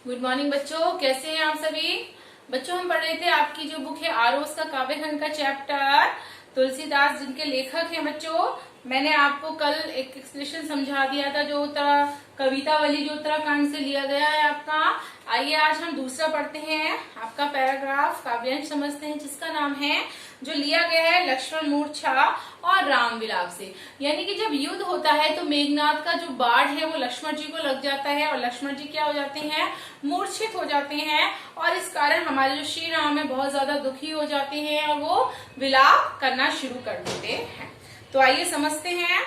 Good morning बच्चों, कैसे हैं आप सभी। बच्चों हम पढ़ रहे थे आपकी जो बुक है आरोस का काव्यखंड का चैप्टर तुलसीदास जिनके लेखक हैं। बच्चों मैंने आपको कल एक एक्सप्लेनेशन समझा दिया था जो कवितावली जो उत्तराखंड से लिया गया है आपका। आइए आज हम दूसरा पढ़ते हैं, आपका पैराग्राफ काव्यांश समझते हैं जिसका नाम है जो लिया गया है लक्ष्मण मूर्छा और राम विलाप से। यानी कि जब युद्ध होता है तो मेघनाथ का जो बाढ़ है वो लक्ष्मण जी को लग जाता है और लक्ष्मण जी क्या हो जाते हैं, मूर्छित हो जाते हैं और इस कारण हमारे जो श्री राम है बहुत ज्यादा दुखी हो जाते हैं और वो विलाप करना शुरू कर देते हैं। तो आइए समझते हैं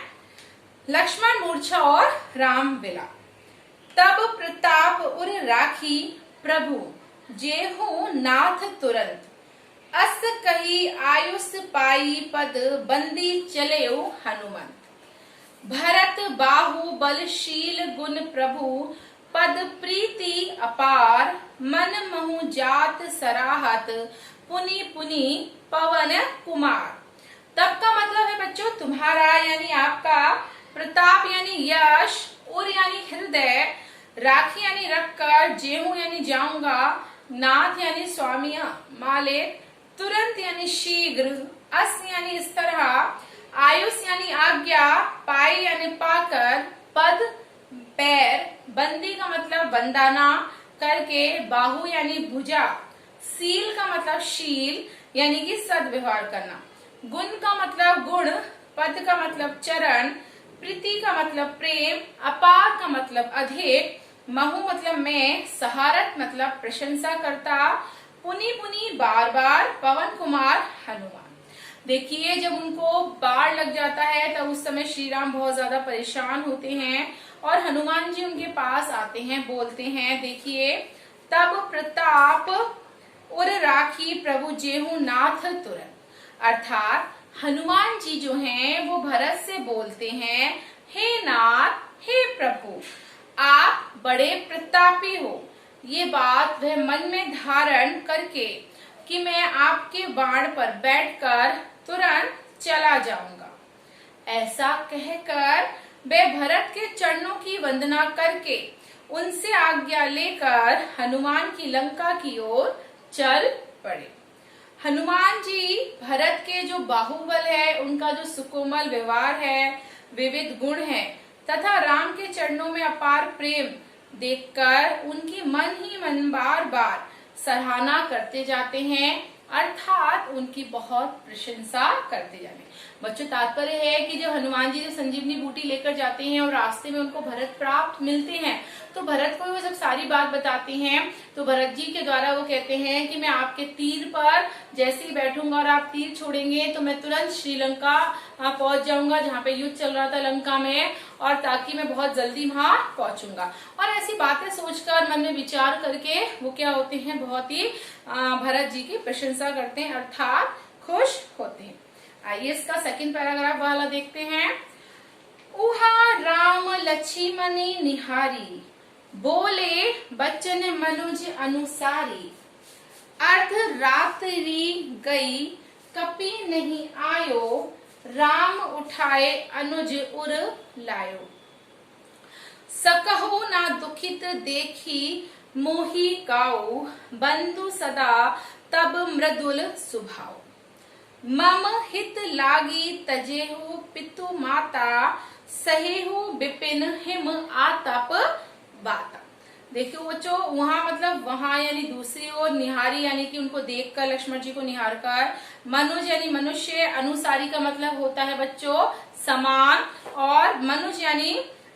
लक्ष्मण मूर्छा और राम विलाप। तब प्रताप उर राखी प्रभु जेहू नाथ तुरंत, अस कही आयुष पाई पद बंदी चले हनुमंत। भरत बाहु बलशील गुण प्रभु पद प्रीति अपार, मन महु जात सराहत पुनि पुनि पवन कुमार। तब का मतलब है बच्चों तुम्हारा यानी आपका, प्रताप यानी यश, उर यानी हृदय, राखी यानी रखकर, जेहू यानी जाऊंगा, नाथ यानी स्वामी मालिक, तुरंत यानी शीघ्र, अस यानी इस तरह, आयुष यानी आज्ञा, पाई यानी पाकर, पद पैर, बंदी का मतलब बंदाना करके, बाहु यानी भुजा, सील का मतलब शील यानी कि सद्व्यवहार करना, गुण का मतलब गुण, पद का मतलब चरण, प्रीति का मतलब प्रेम, अपार का मतलब अधिक, महु मतलब मैं, सहारत मतलब प्रशंसा करता, पुनि पुनि बार बार, पवन कुमार हनुमान। देखिए जब उनको बाढ़ लग जाता है तब उस समय श्री राम बहुत ज्यादा परेशान होते हैं और हनुमान जी उनके पास आते हैं, बोलते हैं। देखिए तब प्रताप उर राखी प्रभु जेहू नाथ तुरंत, अर्थात हनुमान जी जो हैं वो भरत से बोलते हैं, हे नाथ, हे प्रभु, आप बड़े प्रतापी हो। ये बात वह मन में धारण करके कि मैं आपके बाण पर बैठकर तुरंत चला जाऊंगा। ऐसा कहकर वे भरत के चरणों की वंदना करके उनसे आज्ञा लेकर हनुमान की लंका की ओर चल पड़े। हनुमान जी भरत के जो बाहुबल है, उनका जो सुकोमल व्यवहार है, विविध गुण है तथा राम के चरणों में अपार प्रेम देखकर उनकी मन ही मन बार बार सराहना करते जाते हैं, अर्थात उनकी बहुत प्रशंसा करते जाते हैं। बच्चों तात्पर्य है कि जब हनुमान जी जब संजीवनी बूटी लेकर जाते हैं और रास्ते में उनको भरत प्राप्त मिलते हैं तो भरत को वो जब सारी बात बताते हैं तो भरत जी के द्वारा वो कहते हैं कि मैं आपके तीर पर जैसे ही बैठूंगा और आप तीर छोड़ेंगे तो मैं तुरंत श्रीलंका पहुंच जाऊंगा जहाँ पे युद्ध चल रहा था लंका में, और ताकि मैं बहुत जल्दी वहां पहुंचूंगा। और ऐसी बातें सोचकर मन में विचार करके वो क्या होते हैं, बहुत ही भरत जी की प्रशंसा करते हैं, अर्थात खुश होते हैं। आइए इसका सेकंड पैराग्राफ वाला देखते हैं। उहा राम लक्ष्मणी निहारी, बोले बचन मनुज अनुसारी, अर्ध रात्रि गई कपि नहीं आयो, राम उठाए अनुज उर लायो। सकहु ना दुखित देखी मोही काऊ, बंधु सदा तब मृदुल सुभाव। मम हित लागी तजेहु पितु माता, सहेहु विपिन हिम आतप बाता। देखियो बच्चों वहां मतलब वहां यानी दूसरी ओर, निहारी यानी कि उनको देखकर, लक्ष्मण जी को निहार कर, मनुज यानी मनुष्य, अनुसारी का मतलब होता है बच्चों समान, और मनुज यानी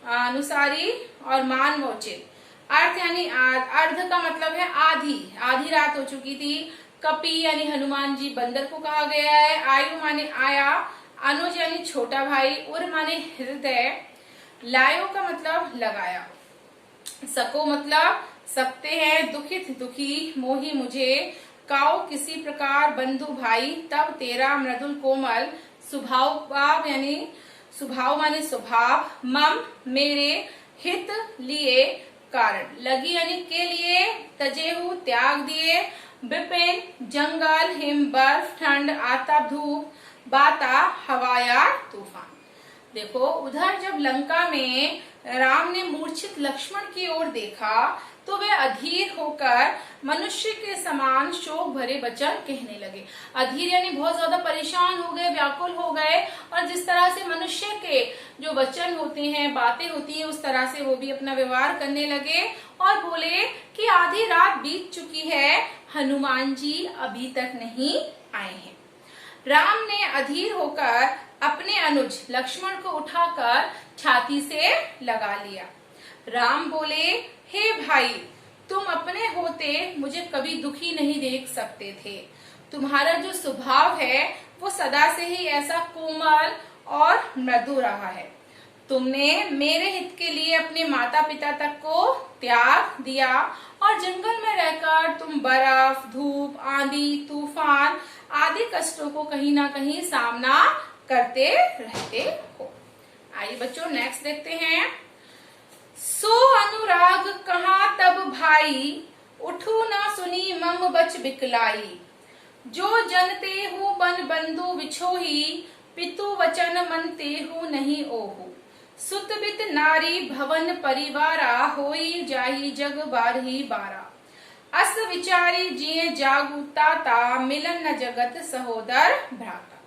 अनुसारी और मान मोचित, अर्थ यानी अर्ध का मतलब है आधी, आधी रात हो चुकी थी, कपि यानी हनुमान जी बंदर को कहा गया है, आयु माने आया, अनुज यानी छोटा भाई, उर माने हृदय, लायो का मतलब लगाया, सको मतलब सकते हैं, दुखित दुखी, मोही मुझे, काओ किसी प्रकार, बंधु भाई, तब तेरा मृदुल कोमल, स्वभाव यानी स्वभाव माने स्वभाव, मम मेरे, हित लिए, कारण, लगी यानी के लिए, तजेहु त्याग दिए, विपिन जंगल, हिम बर्फ ठंड, आता धूप, बाता हवा या तूफान। देखो उधर जब लंका में राम ने मूर्छित लक्ष्मण की ओर देखा तो वे अधीर होकर मनुष्य के समान शोक भरे वचन कहने लगे। अधीर यानी बहुत ज्यादा परेशान हो गए, व्याकुल हो गए, और जिस तरह से मनुष्य के जो वचन होते हैं, बातें होती हैं, उस तरह से वो भी अपना व्यवहार करने लगे और बोले कि आधी रात बीत चुकी है, हनुमान जी अभी तक नहीं आए हैं। राम ने अधीर होकर अपने अनुज लक्ष्मण को उठाकर छाती से लगा लिया। राम बोले, हे भाई, तुम अपने होते मुझे कभी दुखी नहीं देख सकते थे। तुम्हारा जो स्वभाव है वो सदा से ही ऐसा कोमल और मृदु रहा है। तुमने मेरे हित के लिए अपने माता पिता तक को त्याग दिया और जंगल में रहकर तुम बर्फ, धूप, आंधी, तूफान आदि कष्टों को कहीं ना कहीं सामना करते रहते हो। आइए बच्चों नेक्स्ट देखते हैं। सो अनुराग कहाँ तब भाई, उठू ना सुनी मम बच बिकलाई। जो जनते हूँ बन बंधु विछोही, पितु वचन मनते हूँ नहीं ओहू। सुत बित नारी भवन परिवारा, होई जाही जग बारही बारा। अस विचारी जिये जागु ताता, मिलन न जगत सहोदर भ्राता।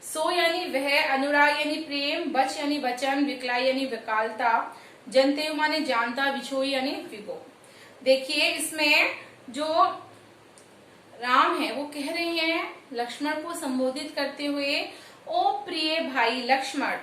सो यानी वह, अनुराग यानी प्रेम, बच यानी वचन, विकलाई यानी विकलता, जनते माने जानता, विछोही यानी विगो। देखिए इसमें जो राम है वो कह रहे हैं लक्ष्मण को संबोधित करते हुए, ओ प्रिय भाई लक्ष्मण,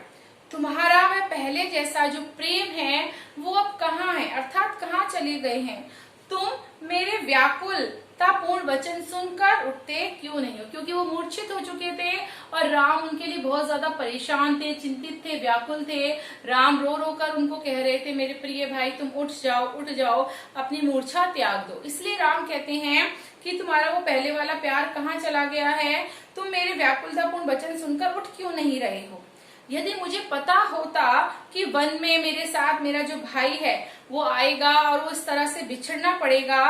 तुम्हारा वह पहले जैसा जो प्रेम है वो अब कहाँ है, अर्थात कहाँ चले गए हैं। तुम मेरे व्याकुलता पूर्ण वचन सुनकर उठते क्यों नहीं हो, क्योंकि वो मूर्छित हो चुके थे और राम उनके लिए बहुत ज्यादा परेशान थे, चिंतित थे, व्याकुल थे। राम रो रो कर उनको कह रहे थे, मेरे प्रिय भाई तुम उठ जाओ, अपनी मूर्छा त्याग दो। इसलिए राम कहते हैं कि तुम्हारा वो पहले वाला प्यार कहाँ चला गया है, तुम मेरे व्याकुलतापूर्ण वचन सुनकर उठ क्यों नहीं रहे हो। यदि मुझे पता होता कि वन में मेरे साथ मेरा जो भाई है वो आएगा और वो इस तरह से बिछड़ना पड़ेगा,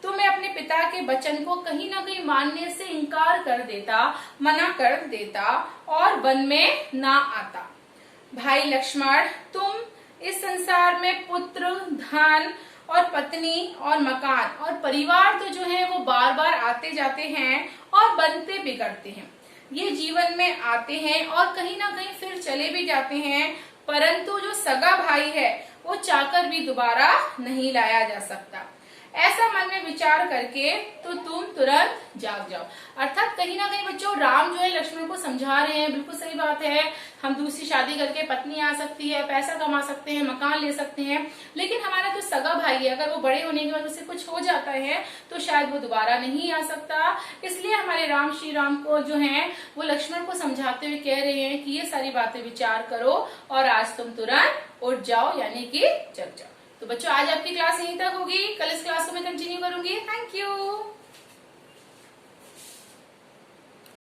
तो मैं अपने पिता के वचन को कहीं ना कहीं मानने से इनकार कर देता, मना कर देता और वन में ना आता। भाई लक्ष्मण, तुम इस संसार में पुत्र, धन और पत्नी और मकान और परिवार तो जो है वो बार बार आते जाते हैं और बनते बिगड़ते हैं। ये जीवन में आते हैं और कहीं ना कहीं फिर चले भी जाते हैं, परंतु जो सगा भाई है वो चाहकर भी दोबारा नहीं लाया जा सकता। ऐसा मन में विचार करके तो तुम तुरंत जाग जाओ। अर्थात कहीं ना कहीं बच्चों राम जो है लक्ष्मण को समझा रहे हैं, बिल्कुल सही बात है, हम दूसरी शादी करके पत्नी आ सकती है, पैसा कमा सकते हैं, मकान ले सकते हैं, लेकिन हमारा जो सगा भाई है अगर वो बड़े होने के बाद उसे कुछ हो जाता है तो शायद वो दोबारा नहीं आ सकता। इसलिए हमारे राम श्री राम को जो है वो लक्ष्मण को समझाते हुए कह रहे हैं कि ये सारी बातें विचार करो और आज तुम तुरंत उठ जाओ, यानी कि जग जाओ। तो बच्चों आज आपकी क्लास यहीं तक होगी, कल इस क्लास को मैं कंटिन्यू करूंगी। Thank you.